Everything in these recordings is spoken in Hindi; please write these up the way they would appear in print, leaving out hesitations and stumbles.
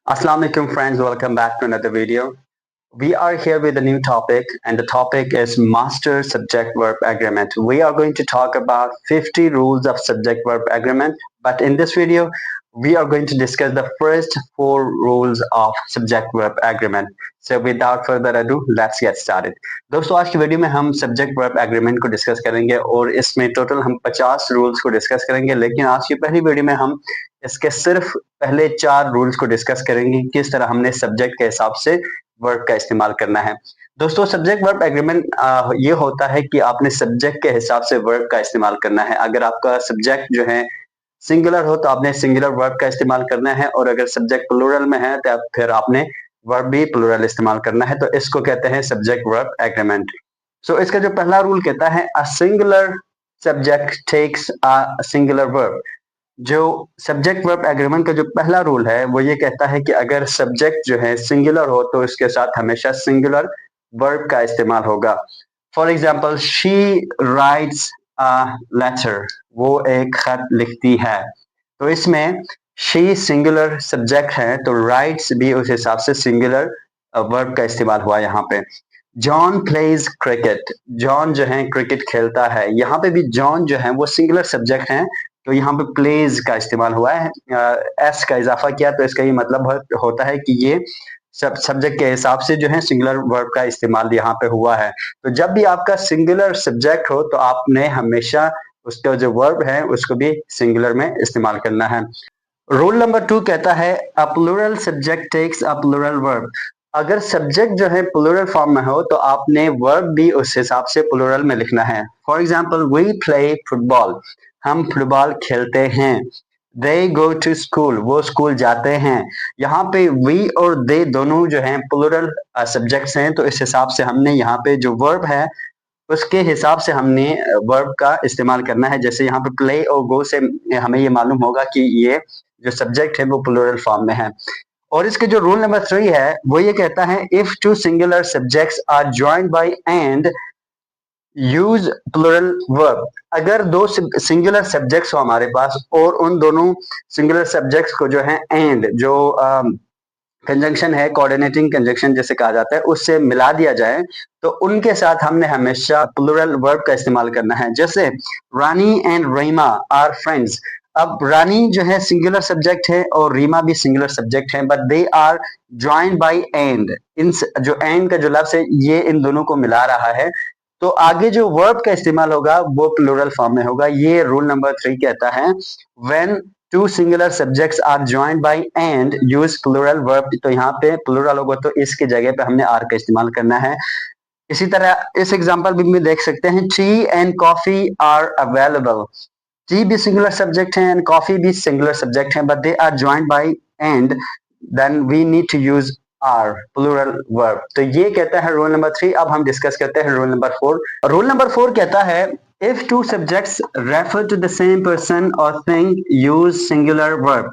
Assalamu alaikum friends, welcome back to another video. We are here with a new topic and the topic is master subject verb agreement. We are going to talk about 50 rules of subject verb agreement, but in this video we are going to discuss the first 4 rules of subject verb agreement. So without further ado, let's get started. दोस्तों आज की वीडियो में हम सब्जेक्ट वर्ब एग्रीमेंट को डिस्कस करेंगे और इसमें टोटल हम 50 रूल्स को डिस्कस करेंगे, लेकिन आज की पहली वीडियो में हम इसके सिर्फ पहले 4 रूल्स को डिस्कस करेंगे, किस तरह हमने सब्जेक्ट के हिसाब से वर्ब का इस्तेमाल करना है। दोस्तों सब्जेक्ट वर्ब एग्रीमेंट ये होता है कि आपने सब्जेक्ट के हिसाब से वर्ब का इस्तेमाल करना है। अगर आपका सब्जेक्ट जो है सिंगुलर हो तो आपने सिंगुलर वर्ब का इस्तेमाल करना है, और अगर सब्जेक्ट प्लूरल में है तो फिर आपने वर्ब भी प्लूरल इस्तेमाल करना है। तो इसको कहते हैं सब्जेक्ट वर्ब एग्रीमेंट। सो इसका जो पहला रूल कहता है a singular subject takes a singular verb. जो सब्जेक्ट वर्ब एग्रीमेंट का जो पहला रूल है वो ये कहता है कि अगर सब्जेक्ट जो है सिंगुलर हो तो इसके साथ हमेशा सिंगुलर वर्ब का इस्तेमाल होगा। For example she writes a letter, वो एक खत लिखती है। तो इसमें शी सिंगुलर सब्जेक्ट है तो राइट्स भी उस हिसाब से सिंगुलर वर्ब का इस्तेमाल हुआ यहाँ पे। जॉन प्लेज क्रिकेट, जॉन जो है क्रिकेट खेलता है। यहाँ पे भी जॉन जो है वो सिंगुलर सब्जेक्ट है तो यहाँ पे प्लेज का इस्तेमाल हुआ है, एस का इजाफा किया, तो इसका ये मतलब होता है कि ये सब सब्जेक्ट के हिसाब से जो है सिंगुलर वर्ब का इस्तेमाल यहाँ पे हुआ है। तो जब भी आपका सिंगुलर सब्जेक्ट हो तो आपने हमेशा उसका जो वर्ब है उसको भी सिंगुलर में इस्तेमाल करना है। रूल नंबर 2 कहता है a plural subject takes a plural verb. अगर सब्जेक्ट जो है प्लूरल फॉर्म में हो तो आपने वर्ब भी उस हिसाब से प्लूरल में लिखना है। For example we play football, हम फुटबॉल खेलते हैं। दे गो टू स्कूल, वो स्कूल जाते हैं। यहाँ पे वी और दे दोनों जो हैं प्लूरल सब्जेक्ट्स हैं, तो इस हिसाब से हमने यहाँ पे जो वर्ब है उसके हिसाब से हमने वर्ब का इस्तेमाल करना है। जैसे यहाँ पे प्ले और गो से हमें ये मालूम होगा कि ये जो सब्जेक्ट है वो प्लूरल फॉर्म में है। और इसके जो रूल नंबर 3 है वो ये कहता है if two singular subjects are joined by and use plural verb. अगर दो सिंगुलर सब्जेक्ट्स हो हमारे पास और उन दोनों सिंगुलर सब्जेक्ट्स को जो है एंड जो कंजंक्शन है, कोऑर्डिनेटिंग कंजंक्शन जैसे कहा जाता है, उससे मिला दिया जाए तो उनके साथ हमने हमेशा प्लूरल वर्ब का इस्तेमाल करना है। जैसे रानी एंड रीमा आर फ्रेंड्स। अब रानी जो है सिंगुलर सब्जेक्ट है और रीमा भी सिंगुलर सब्जेक्ट है, but they are joined by and. इन जो एंड का जो लफ्ज है ये इन दोनों को मिला रहा है, तो आगे जो वर्ब का इस्तेमाल होगा वो प्लूरल फॉर्म में होगा। ये रूल नंबर 3 कहता है when two singular subjects are joined by and use plural verb. तो यहाँ पे प्लूरल होगा तो इसकी जगह पे हमने आर का इस्तेमाल करना है। इसी तरह इस एग्जांपल भी देख सकते हैं tea and coffee are available. Tea भी सिंगुलर सब्जेक्ट है एंड कॉफी भी सिंगुलर सब्जेक्ट है, but they are joined by and, then we need to use are plural verb. तो ये कहता है रूल नंबर 3। अब हम डिस्कस करते हैं रूल नंबर 4। रूल नंबर 4 कहता है if two subjects refer to the same person or thing use singular verb।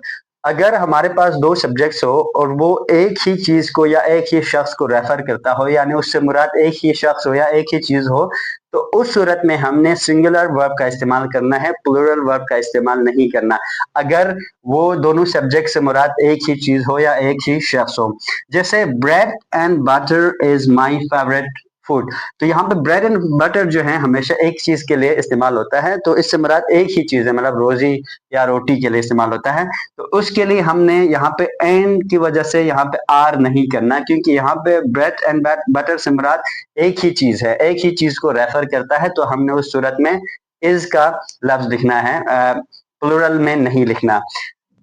अगर हमारे पास दो सब्जेक्ट्स हो और वो एक ही चीज को या एक ही शख्स को रेफर करता हो, यानी उससे मुराद एक ही शख्स हो या एक ही चीज हो, तो उस सूरत में हमने सिंगुलर वर्ब का इस्तेमाल करना है, प्लूरल वर्ब का इस्तेमाल नहीं करना। अगर वो दोनों सब्जेक्ट से मुराद एक ही चीज हो या एक ही शख्स हो। जैसे bread and butter is my favourite food. तो यहाँ पे ब्रेड एंड बटर जो है हमेशा एक चीज के लिए इस्तेमाल होता है, तो इससे मुराद एक ही चीज है, मतलब रोजी या रोटी के लिए इस्तेमाल होता है। तो उसके लिए हमने यहाँ पे एंड की वजह से यहाँ पे आर नहीं करना, क्योंकि यहाँ पे ब्रेड एंड बटर से मुराद एक ही चीज है, एक ही चीज को रेफर करता है, तो हमने उस सूरत में इज का लफ्ज लिखना है, प्लूरल में नहीं लिखना।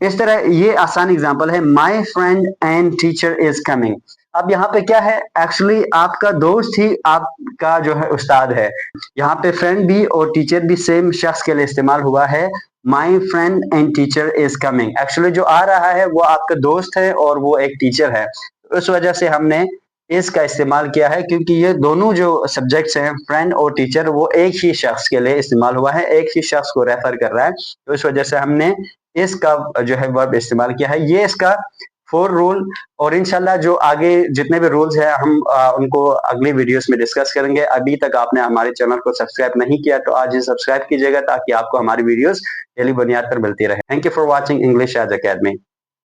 इस तरह ये आसान एग्जांपल है my friend and teacher is coming. अब यहाँ पे क्या है, एक्चुअली आपका दोस्त ही आपका जो है उस्ताद है। यहाँ पे फ्रेंड भी और टीचर भी सेम शख्स के लिए इस्तेमाल हुआ है। My friend and teacher is coming, actually जो आ रहा है वो आपका दोस्त है और वो एक टीचर है, उस वजह से हमने इस का इस्तेमाल किया है, क्योंकि ये दोनों जो सब्जेक्ट्स हैं फ्रेंड और टीचर वो एक ही शख्स के लिए इस्तेमाल हुआ है, एक ही शख्स को रेफर कर रहा है, तो इस वजह से हमने इसका जो है वर्ब इस्तेमाल किया है। ये इसका 4 रूल। और इंशाल्लाह जो आगे जितने भी रूल्स हैं हम उनको अगली वीडियोस में डिस्कस करेंगे। अभी तक आपने हमारे चैनल को सब्सक्राइब नहीं किया तो आज ही सब्सक्राइब कीजिएगा, ताकि आपको हमारी वीडियोस डेली बुनियाद पर मिलती रहे। Thank you for watching English as academy.